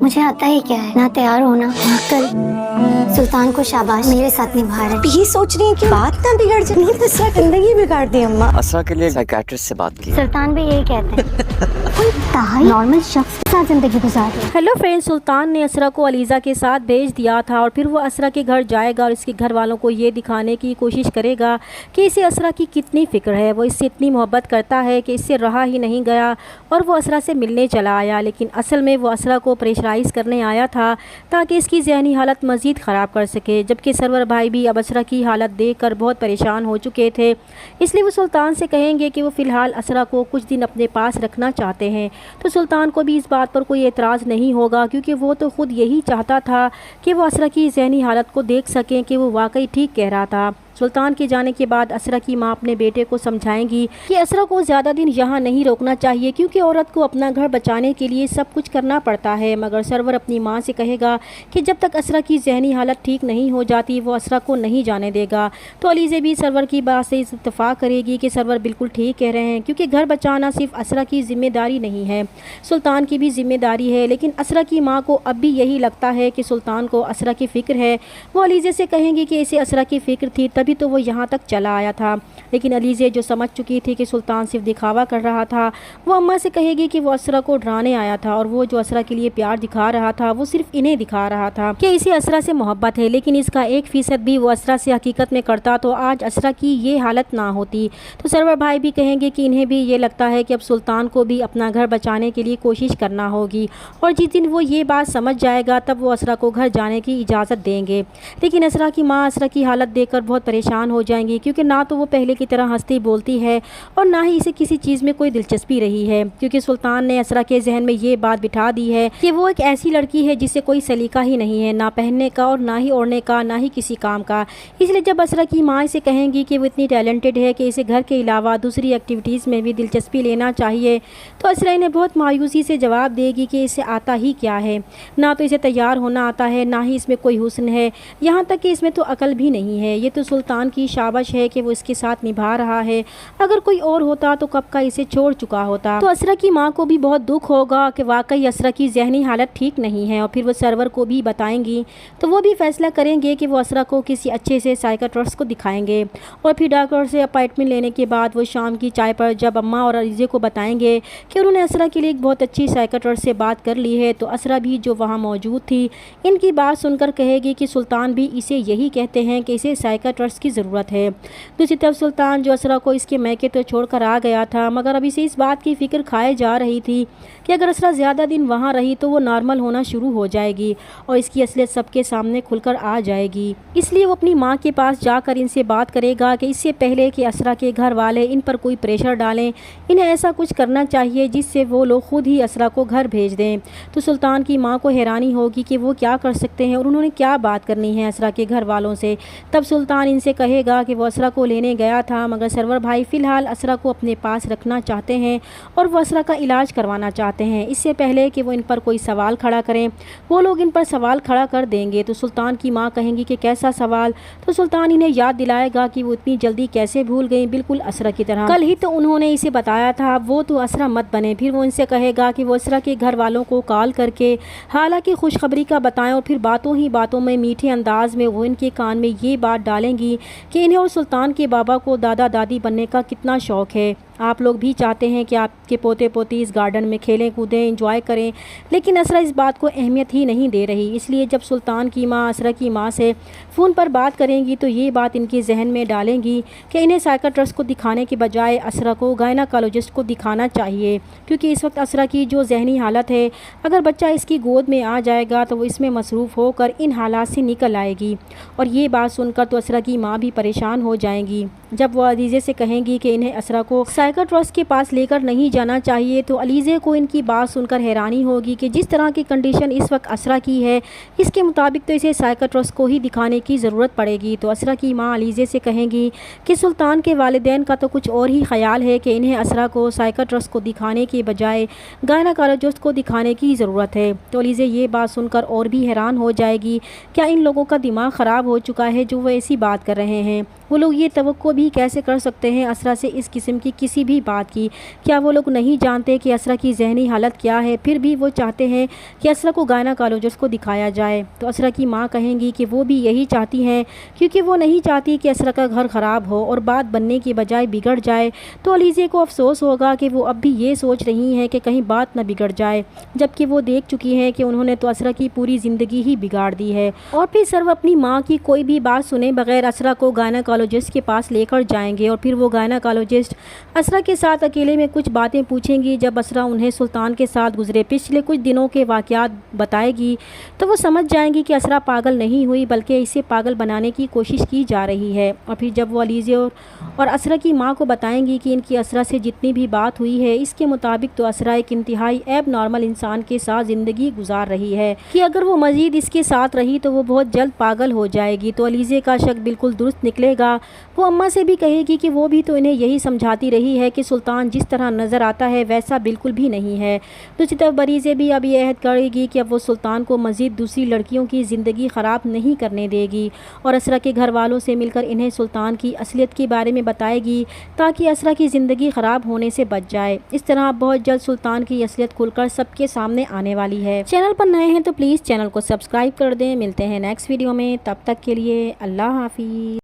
मुझे आता ही क्या है, ना तैयार होना। कल सुल्तान को शाबाश मेरे साथ निभा रहे। ये सोच रही है कि बात ना बिगड़ जाए, नहीं तो जिंदगी बिगाड़ दी अम्मा। असरा के लिए साइकियाट्रिस्ट से बात की। सुल्तान भी यही कहते हैं, कोई ताई नॉर्मल शख्स के साथ जिंदगी गुजार रहे। हेलो फ्रेंड्स, सुल्तान ने असरा को अलीज़ा के साथ भेज दिया था और फिर वो असरा के घर जाएगा और इसके घर वालों को ये दिखाने की कोशिश करेगा कि इसे असरा की कितनी फ़िक्र है। वो इससे इतनी मोहब्बत करता है कि इससे रहा ही नहीं गया और वो असरा से मिलने चला आया, लेकिन असल में वो असरा को प्रेशराइज़ करने आया था ताकि इसकी ज़हनी हालत मज़ीद ख़राब कर सके। जबकि सरवर भाई भी अब असरा की हालत देखकर बहुत परेशान हो चुके थे, इसलिए वो सुल्तान से कहेंगे कि वो फ़िलहाल असरा को कुछ दिन अपने पास रखना चाहते हैं। तो सुल्तान को भी इस बात पर कोई एतराज़ नहीं होगा, क्योंकि वो तो ख़ुद यही चाहता था कि वो असरा की ज़हनी हालत को देख सकें कि वो वाकई ठीक कह रहा था। सुल्तान के जाने के बाद असरा की माँ अपने बेटे को समझाएंगी कि असरा को ज़्यादा दिन यहाँ नहीं रोकना चाहिए, क्योंकि औरत को अपना घर बचाने के लिए सब कुछ करना पड़ता है। मगर सरवर अपनी माँ से कहेगा कि जब तक असरा की ज़हनी हालत ठीक नहीं हो जाती वो असरा को नहीं जाने देगा। तो अलीज़े भी सरवर की बात से इत्तेफाक करेगी कि सरवर बिल्कुल ठीक कह रहे हैं, क्योंकि घर बचाना सिर्फ असरा की ज़िम्मेदारी नहीं है, सुल्तान की भी ज़िम्मेदारी है। लेकिन असरा की माँ को अब भी यही लगता है कि सुल्तान को असरा की फ़िक्र है। वो अलीज़े से कहेंगी कि इसे असरा की फ़िक्र थी तभी तो वो यहाँ तक चला आया था। लेकिन अलीज़े जो समझ चुकी थी कि सुल्तान सिर्फ दिखावा कर रहा था, वो अम्मा से कहेगी कि वो असरा को डराने आया था और वो जो असरा के लिए प्यार दिखा रहा था वो सिर्फ इन्हें दिखा रहा था कि इसे असरा से मोहब्बत है, लेकिन इसका 1% भी वो असरा से हकीकत में करता तो आज असरा की ये हालत ना होती। तो सरवर भाई भी कहेंगे कि इन्हें भी ये लगता है कि अब सुल्तान को भी अपना घर बचाने के लिए कोशिश करना होगी, और जिस दिन वो ये बात समझ जाएगा तब वो असरा को घर जाने की इजाज़त देंगे। लेकिन असरा की माँ असरा की हालत देखकर बहुत परेशान हो जाएंगी, क्योंकि ना तो वो पहले की तरह हंसती बोलती है और ना ही इसे किसी चीज़ में कोई दिलचस्पी रही है, क्योंकि सुल्तान ने असरा के जहन में ये बात बिठा दी है कि वो एक ऐसी लड़की है जिसे कोई सलीका ही नहीं है, ना पहनने का और ना ही ओढ़ने का, ना ही किसी काम का। इसलिए जब असरा की माँ इसे कहेंगी कि वो इतनी टैलेंटेड है कि इसे घर के अलावा दूसरी एक्टिविटीज़ में भी दिलचस्पी लेना चाहिए, तो असरा इन्हें बहुत मायूसी से जवाब देगी कि इसे आता ही क्या है, ना तो इसे तैयार होना आता है, ना ही इसमें कोई हुस्न है, यहाँ तक कि इसमें तो अकल भी नहीं है। ये तो सुल्तान की शाबाश है कि वो इसके साथ निभा रहा है, अगर कोई और होता तो कब का इसे छोड़ चुका होता। तो असरा की माँ को भी बहुत दुख होगा कि वाकई असरा की जहनी हालत ठीक नहीं है, और फिर वो सरवर को भी बताएंगी तो वो भी फैसला करेंगे कि वो असरा को किसी अच्छे से साइकियाट्रिस्ट को दिखाएंगे। और फिर डॉक्टर से अपॉइंटमेंट लेने के बाद वो शाम की चाय पर जब अम्मा और अलीज़े को बताएंगे कि उन्होंने असरा के लिए एक बहुत अच्छी साइकियाट्रिस्ट से बात कर ली है, तो असरा भी जो वहाँ मौजूद थी इनकी बात सुनकर कहेगी कि सुल्तान भी इसे यही कहते हैं कि इसे साइकियाट्रिस्ट की ज़रूरत है। दूसरी तरफ सुल्तान जो असरा को इसके मैके तो छोड़कर आ गया था, मगर अभी से इस बात की फ़िक्र खाए जा रही थी कि अगर असरा ज़्यादा दिन वहाँ रही तो वो नॉर्मल होना शुरू हो जाएगी और इसकी असलियत सबके सामने खुलकर आ जाएगी। इसलिए वो अपनी माँ के पास जाकर इनसे बात करेगा कि इससे पहले कि असरा के घर वाले इन पर कोई प्रेशर डालें, इन्हें ऐसा कुछ करना चाहिए जिससे वो लोग खुद ही असरा को घर भेज दें। तो सुल्तान की माँ को हैरानी होगी कि वो क्या कर सकते हैं और उन्होंने क्या बात करनी है असरा के घर वालों से। तब सुल्तान इनसे कहेगा कि वो असरा को लेने गया था, मगर सरवर भाई फ़िलहाल असरा को अपने पास रखना चाहते हैं और वो असरा का इलाज करवाना चाहते हैं। इससे पहले कि वो इन पर कोई सवाल खड़ा करें, वो लोग इन पर सवाल खड़ा कर देंगे। तो सुल्तान की माँ कहेंगी कि कैसा सवाल? तो सुल्तान इन्हें याद दिलाएगा कि वो इतनी जल्दी कैसे भूल गई, बिल्कुल असरा की तरह, कल ही तो उन्होंने इसे बताया था, वो तो असरा मत बने। फिर वो इनसे कहेगा कि वो असरा के घर वालों को कॉल करके हालांकि खुशखबरी का बताएं, और फिर बातों ही बातों में मीठे अंदाज में वो इनके कान में ये बात डालेंगी कि इन्हें और सुल्तान के बाबा को दादा दादी बनने का कितना शौक़ है। आप लोग भी चाहते हैं कि आपके पोते पोती इस गार्डन में खेलें कूदें एंजॉय करें, लेकिन असरा इस बात को अहमियत ही नहीं दे रही। इसलिए जब सुल्तान की माँ असरा की माँ से फ़ोन पर बात करेंगी तो ये बात इनके जहन में डालेंगी कि इन्हें साइकियाट्रिस्ट को दिखाने के बजाय असरा को गायनेकोलॉजिस्ट को दिखाना चाहिए, क्योंकि इस वक्त असरा की जो जहनी हालत है, अगर बच्चा इसकी गोद में आ जाएगा तो वो इसमें मसरूफ़ होकर इन हालात से निकल आएगी। और ये बात सुनकर तो असरा की माँ भी परेशान हो जाएंगी। जब वो अलीज़े से कहेंगी कि इन्हें असरा को साइकियाट्रिस्ट के पास लेकर नहीं जाना चाहिए, तो अलीज़े को इनकी बात सुनकर हैरानी होगी कि जिस तरह की कंडीशन इस वक्त असरा की है, इसके मुताबिक तो इसे साइकियाट्रिस्ट को ही दिखाने की ज़रूरत पड़ेगी। तो असरा की माँ अलीज़े से कहेंगी कि सुल्तान के वालिदैन का तो कुछ और ही ख्याल है कि इन्हें असरा को साइकियाट्रिस्ट को दिखाने के बजाय गायनेकोलॉजिस्ट को दिखाने की ज़रूरत है। तो अलीज़े ये बात सुनकर और भी हैरान हो जाएगी, क्या इन लोगों का दिमाग ख़राब हो चुका है जो वो ऐसी बात कर रहे हैं? वो लोग ये तवक्को भी कैसे कर सकते हैं असरा से इस किस्म की किसी किसी भी बात की। क्या वो लोग नहीं जानते कि असरा की जहनी हालत क्या है, फिर भी वो चाहते हैं कि असरा को गायनेकोलॉजिस्ट को दिखाया जाए। तो असरा की माँ कहेंगी कि वो भी यही चाहती हैं, क्योंकि वो नहीं चाहती कि असरा का घर ख़राब हो और बात बनने की बजाय बिगड़ जाए। तो अलीज़े को अफसोस होगा कि वो अब भी ये सोच रही हैं कि कहीं बात न बिगड़ जाए, जबकि वो देख चुकी हैं कि उन्होंने तो असरा की पूरी ज़िंदगी ही बिगाड़ दी है। और फिर सर्व अपनी माँ की कोई भी बात सुने बगैर असरा को गायनेकोलॉजिस्ट के पास लेकर जाएंगे और फिर वो गायनेकोलॉजिस्ट असरा के साथ अकेले में कुछ बातें पूछेंगी। जब असरा उन्हें सुल्तान के साथ गुजरे पिछले कुछ दिनों के वाक़यात बताएगी तो वो समझ जाएंगी कि असरा पागल नहीं हुई, बल्कि इसे पागल बनाने की कोशिश की जा रही है। और फिर जब वो अलीज़े और असरा की माँ को बताएंगी कि इनकी असरा से जितनी भी बात हुई है, इसके मुताबिक तो असरा एक इंतहाई एब नॉर्मल इंसान के साथ ज़िंदगी गुजार रही है, कि अगर वो मज़ीद इसके साथ रही तो वो बहुत जल्द पागल हो जाएगी। तो अलीज़े का शक बिल्कुल दुरुस्त निकलेगा। वो अम्मा से भी कहेगी कि वो भी तो इन्हें यही समझाती रही है कि सुल्तान जिस तरह नज़र आता है वैसा बिल्कुल भी नहीं है। दूसरी तरफ अलीज़े भी अब ये अहद करेगी कि अब वो सुल्तान को मज़ीद दूसरी लड़कियों की ज़िंदगी ख़राब नहीं करने देगी और असरा के घर वालों से मिलकर इन्हें सुल्तान की असलियत के बारे में बताएगी, ताकि असरा की ज़िंदगी ख़राब होने से बच जाए। इस तरह बहुत जल्द सुल्तान की असलियत खुलकर सबके सामने आने वाली है। चैनल पर नए हैं तो प्लीज़ चैनल को सब्सक्राइब कर दें। मिलते हैं नेक्स्ट वीडियो में, तब तक के लिए अल्लाह हाफिज़।